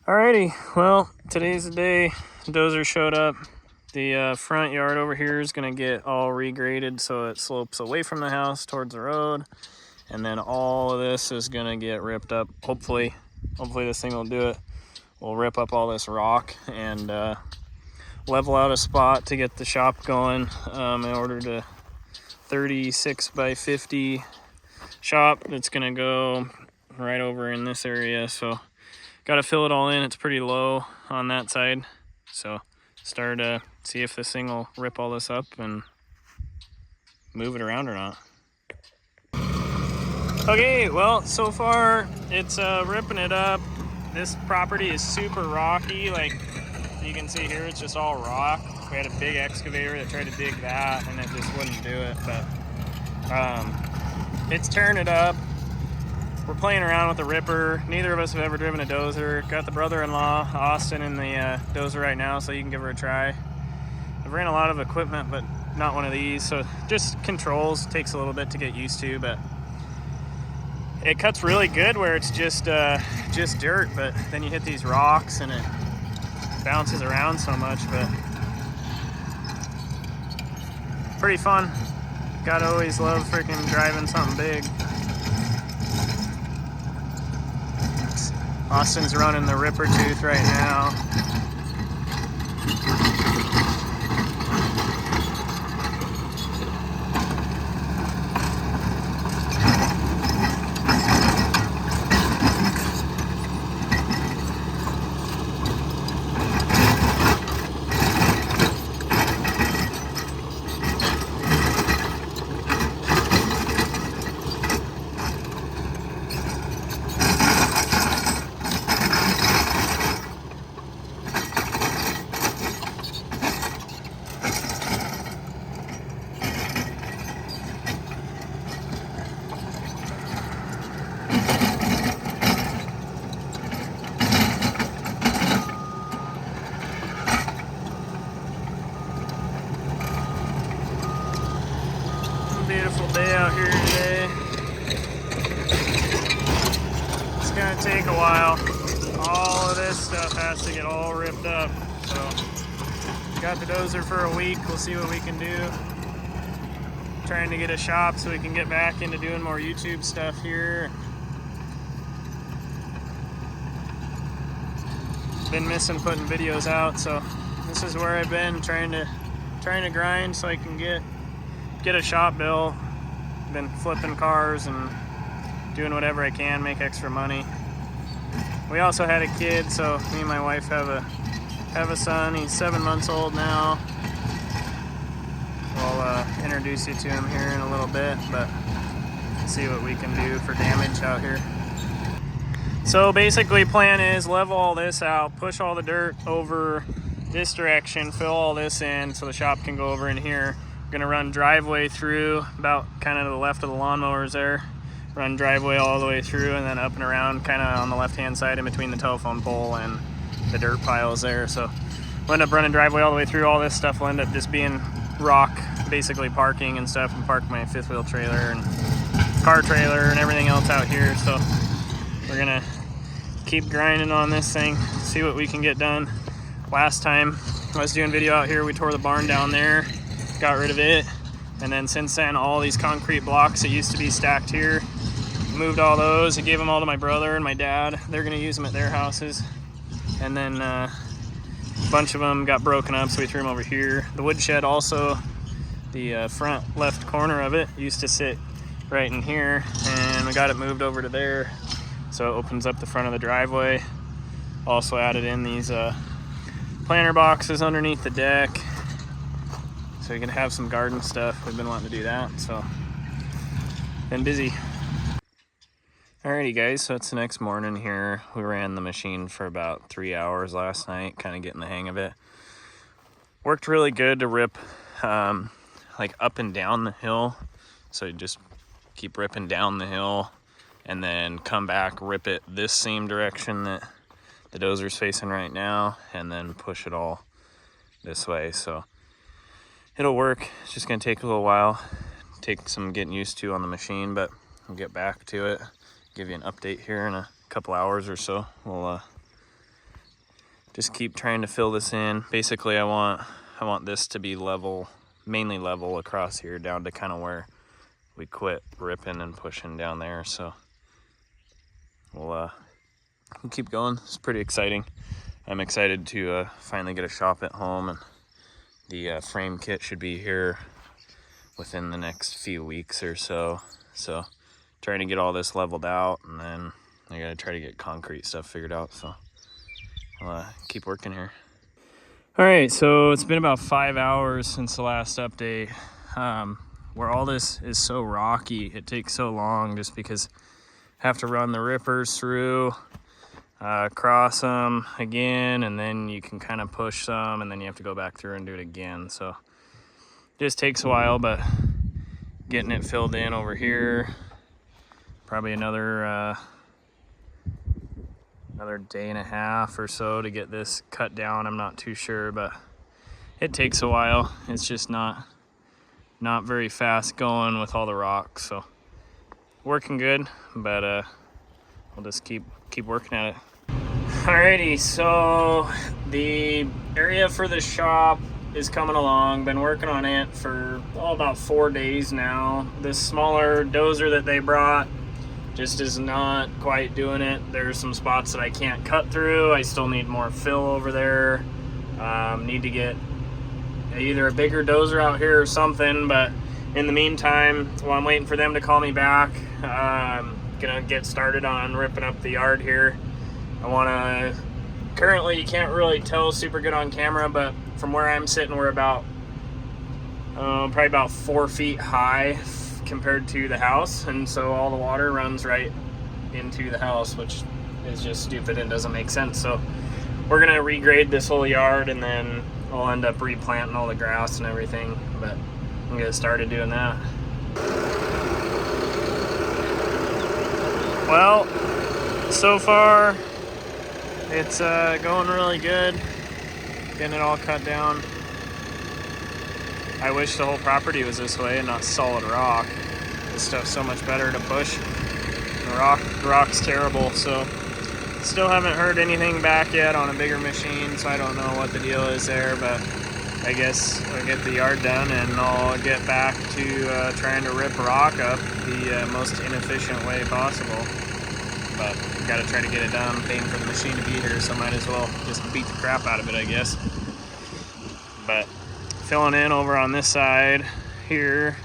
Alrighty, well, today's the day. Dozer showed up. The front yard over here is going to get all regraded so it slopes away from the house towards the road. And then all of this is going to get ripped up. Hopefully this thing will do it. We'll rip up all this rock and level out a spot to get the shop going. I ordered a 36 by 50 shop that's going to go right over in this area. So got to fill it all in. It's pretty low on that side. So start see if this thing will rip all this up and move it around or not. Okay, well, so far it's ripping it up. This property is super rocky. Like you can see here, it's just all rock. We had a big excavator that tried to dig that and it just wouldn't do it. But it's tearing it up. We're playing around with the ripper. Neither of us have ever driven a dozer. Got the brother-in-law, Austin, in the dozer right now, so you can give her a try. I've ran a lot of equipment, but not one of these, so just controls. Takes a little bit to get used to, but it cuts really good where it's just dirt, but then you hit these rocks and it bounces around so much, but pretty fun. Gotta always love freaking driving something big. Austin's running the ripper tooth right now. Beautiful day out here today. It's gonna take a while. All of this stuff has to get all ripped up. So got the dozer for a week. We'll see what we can do. Trying to get a shop so we can get back into doing more YouTube stuff here. Been missing putting videos out, so this is where I've been trying to grind so I can get a shop built. Been flipping cars and doing whatever I can, make extra money. We also had a kid, so me and my wife have a son. He's 7 months old now. We'll introduce you to him here in a little bit, but see what we can do for damage out here. So basically plan is level all this out, push all the dirt over this direction, fill all this in so the shop can go over in here. Gonna run driveway through about kind of to the left of the lawnmowers there. Run driveway all the way through and then up and around kind of on the left hand side in between the telephone pole and the dirt piles there. So we'll end up running driveway all the way through. All this stuff will end up just being rock, basically parking and stuff, and park my fifth wheel trailer and car trailer and everything else out here. So we're gonna keep grinding on this thing, see what we can get done. Last time I was doing video out here, we tore the barn down there, got rid of it, and then since then all these concrete blocks that used to be stacked here, moved all those. I gave them all to my brother and my dad. They're gonna use them at their houses, and then a bunch of them got broken up, so we threw them over here. The woodshed also, the front left corner of it used to sit right in here, and we got it moved over to there, so it opens up the front of the driveway. Also added in these planter boxes underneath the deck so we can have some garden stuff. We've been wanting to do that, so been busy. Alrighty guys, so it's the next morning here. We ran the machine for about 3 hours last night, kind of getting the hang of it. Worked really good to rip like up and down the hill. So you just keep ripping down the hill and then come back, rip it this same direction that the dozer's facing right now, and then push it all this way. So it'll work. It's just gonna take a little while, take some getting used to on the machine, but we'll get back to it. Give you an update here in a couple hours or so. We'll just keep trying to fill this in. Basically, I want this to be level, mainly level across here down to kind of where we quit ripping and pushing down there. So we'll keep going. It's pretty exciting. I'm excited to finally get a shop at home, and the frame kit should be here within the next few weeks or so. So trying to get all this leveled out, and then I gotta try to get concrete stuff figured out. So I'll keep working here. All right, so it's been about 5 hours since the last update. Where all this is so rocky, it takes so long just because I have to run the rippers through, cross them again, and then you can kind of push some, and then you have to go back through and do it again. So it just takes a while, but getting it filled in over here, probably another day and a half or so to get this cut down. I'm not too sure, but it takes a while. It's just not very fast going with all the rocks. So working good, but we'll just keep working at it. Alrighty, so the area for the shop is coming along. Been working on it for about 4 days now. This smaller dozer that they brought just is not quite doing it. There's some spots that I can't cut through. I still need more fill over there. Need to get either a bigger dozer out here or something, but in the meantime, while I'm waiting for them to call me back, I'm gonna get started on ripping up the yard here. Currently you can't really tell super good on camera, but from where I'm sitting, we're about probably about 4 feet high compared to the house, and so all the water runs right into the house, which is just stupid and doesn't make sense. So we're gonna regrade this whole yard, and then we'll end up replanting all the grass and everything, but I'm gonna get started doing that. Well, so far it's going really good, getting it all cut down. I wish the whole property was this way and not solid rock. This stuff's so much better to push. The rock's terrible, so still haven't heard anything back yet on a bigger machine, so I don't know what the deal is there, but I guess I'll get the yard done and I'll get back to trying to rip rock up the most inefficient way possible. But gotta try to get it done. I'm paying for the machine to be here, so might as well just beat the crap out of it, I guess. But filling in over on this side here,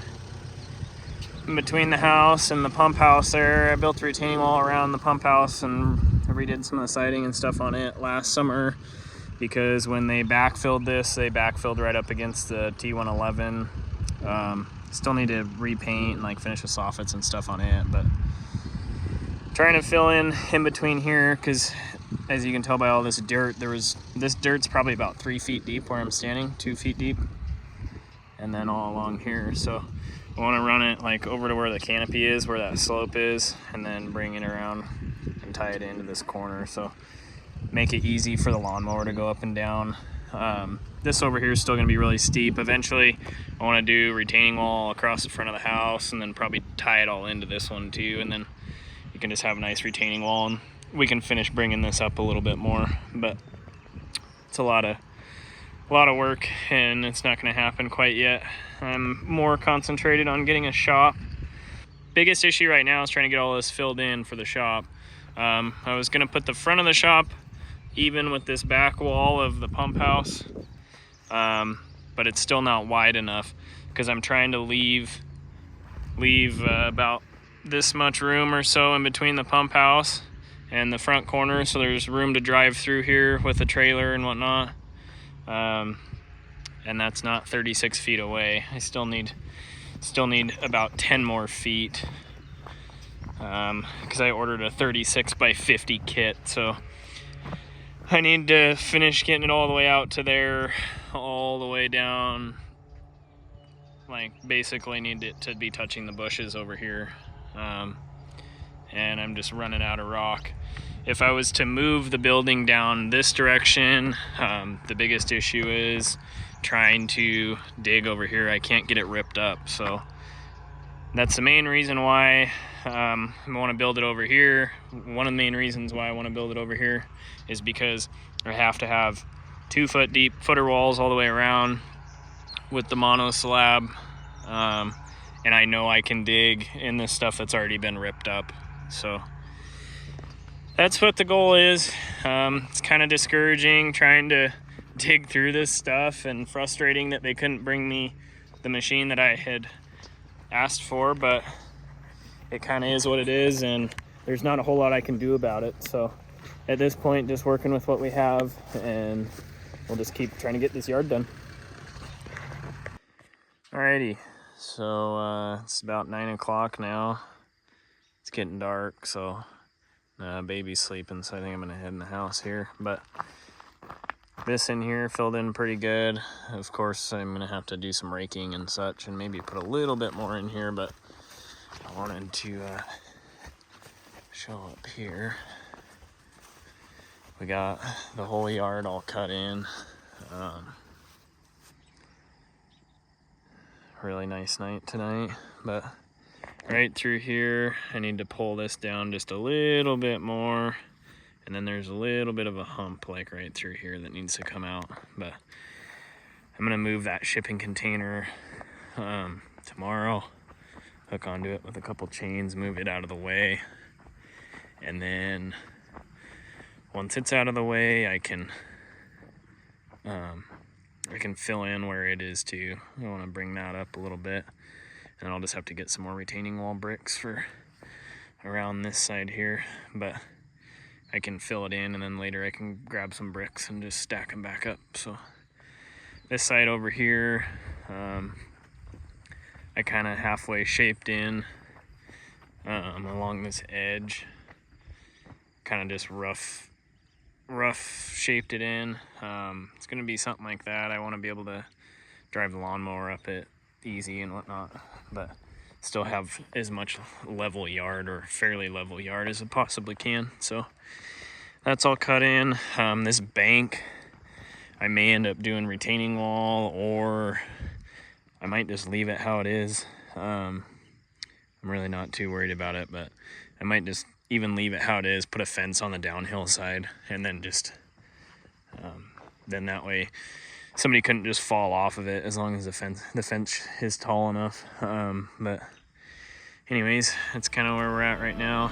in between the house and the pump house there. I built the retaining wall around the pump house and I redid some of the siding and stuff on it last summer, because when they backfilled this, they backfilled right up against the T111. Still need to repaint and like finish the soffits and stuff on it, but trying to fill in between here, because as you can tell by all this dirt, this dirt's probably about 3 feet deep where I'm standing, 2 feet deep, and then all along here. So I want to run it like over to where the canopy is, where that slope is, and then bring it around and tie it into this corner, so make it easy for the lawnmower to go up and down. This over here is still going to be really steep. Eventually I want to do retaining wall across the front of the house, and then probably tie it all into this one too, and then you can just have a nice retaining wall, and we can finish bringing this up a little bit more. But it's a lot of work, and it's not going to happen quite yet. I'm more concentrated on getting a shop. Biggest issue right now is trying to get all this filled in for the shop. I was going to put the front of the shop even with this back wall of the pump house, but it's still not wide enough, because I'm trying to leave about this much room or so in between the pump house and the front corner, so there's room to drive through here with a trailer and whatnot. And that's not 36 feet away. I still need about 10 more feet, because I ordered a 36 by 50 kit, so I need to finish getting it all the way out to there, all the way down, like basically need it to be touching the bushes over here. And I'm just running out of rock. If I was to move the building down this direction, the biggest issue is trying to dig over here. I can't get it ripped up, so that's the main reason why I want to build it over here. One of the main reasons why I want to build it over here is because I have to have 2 foot deep footer walls all the way around with the mono slab. And I know I can dig in this stuff that's already been ripped up. So that's what the goal is. It's kind of discouraging trying to dig through this stuff, and frustrating that they couldn't bring me the machine that I had asked for, but it kind of is what it is, and there's not a whole lot I can do about it. So at this point, just working with what we have, and we'll just keep trying to get this yard done. Alrighty, so it's about 9 o'clock now. It's getting dark, so baby's sleeping, so I think I'm gonna head in the house here. But this in here filled in pretty good. Of course, I'm gonna have to do some raking and such, and maybe put a little bit more in here, but I wanted to show up here. We got the whole yard all cut in. Really nice night tonight, but right through here, I need to pull this down just a little bit more. And then there's a little bit of a hump like right through here that needs to come out. But I'm gonna move that shipping container tomorrow, hook onto it with a couple chains, move it out of the way. And then once it's out of the way, I can fill in where it is too. I wanna bring that up a little bit. And I'll just have to get some more retaining wall bricks for around this side here. But I can fill it in, and then later I can grab some bricks and just stack them back up. So this side over here, I kind of halfway shaped in along this edge, kind of just rough shaped it in. It's gonna be something like that. I want to be able to drive the lawnmower up it easy and whatnot, but still have as much level yard, or fairly level yard, as it possibly can. So that's all cut in. This bank, I may end up doing retaining wall, or I might just leave it how it is. I'm really not too worried about it, but I might just even leave it how it is, put a fence on the downhill side, and then just then that way somebody couldn't just fall off of it, as long as the fence is tall enough. But anyways, that's kind of where we're at right now.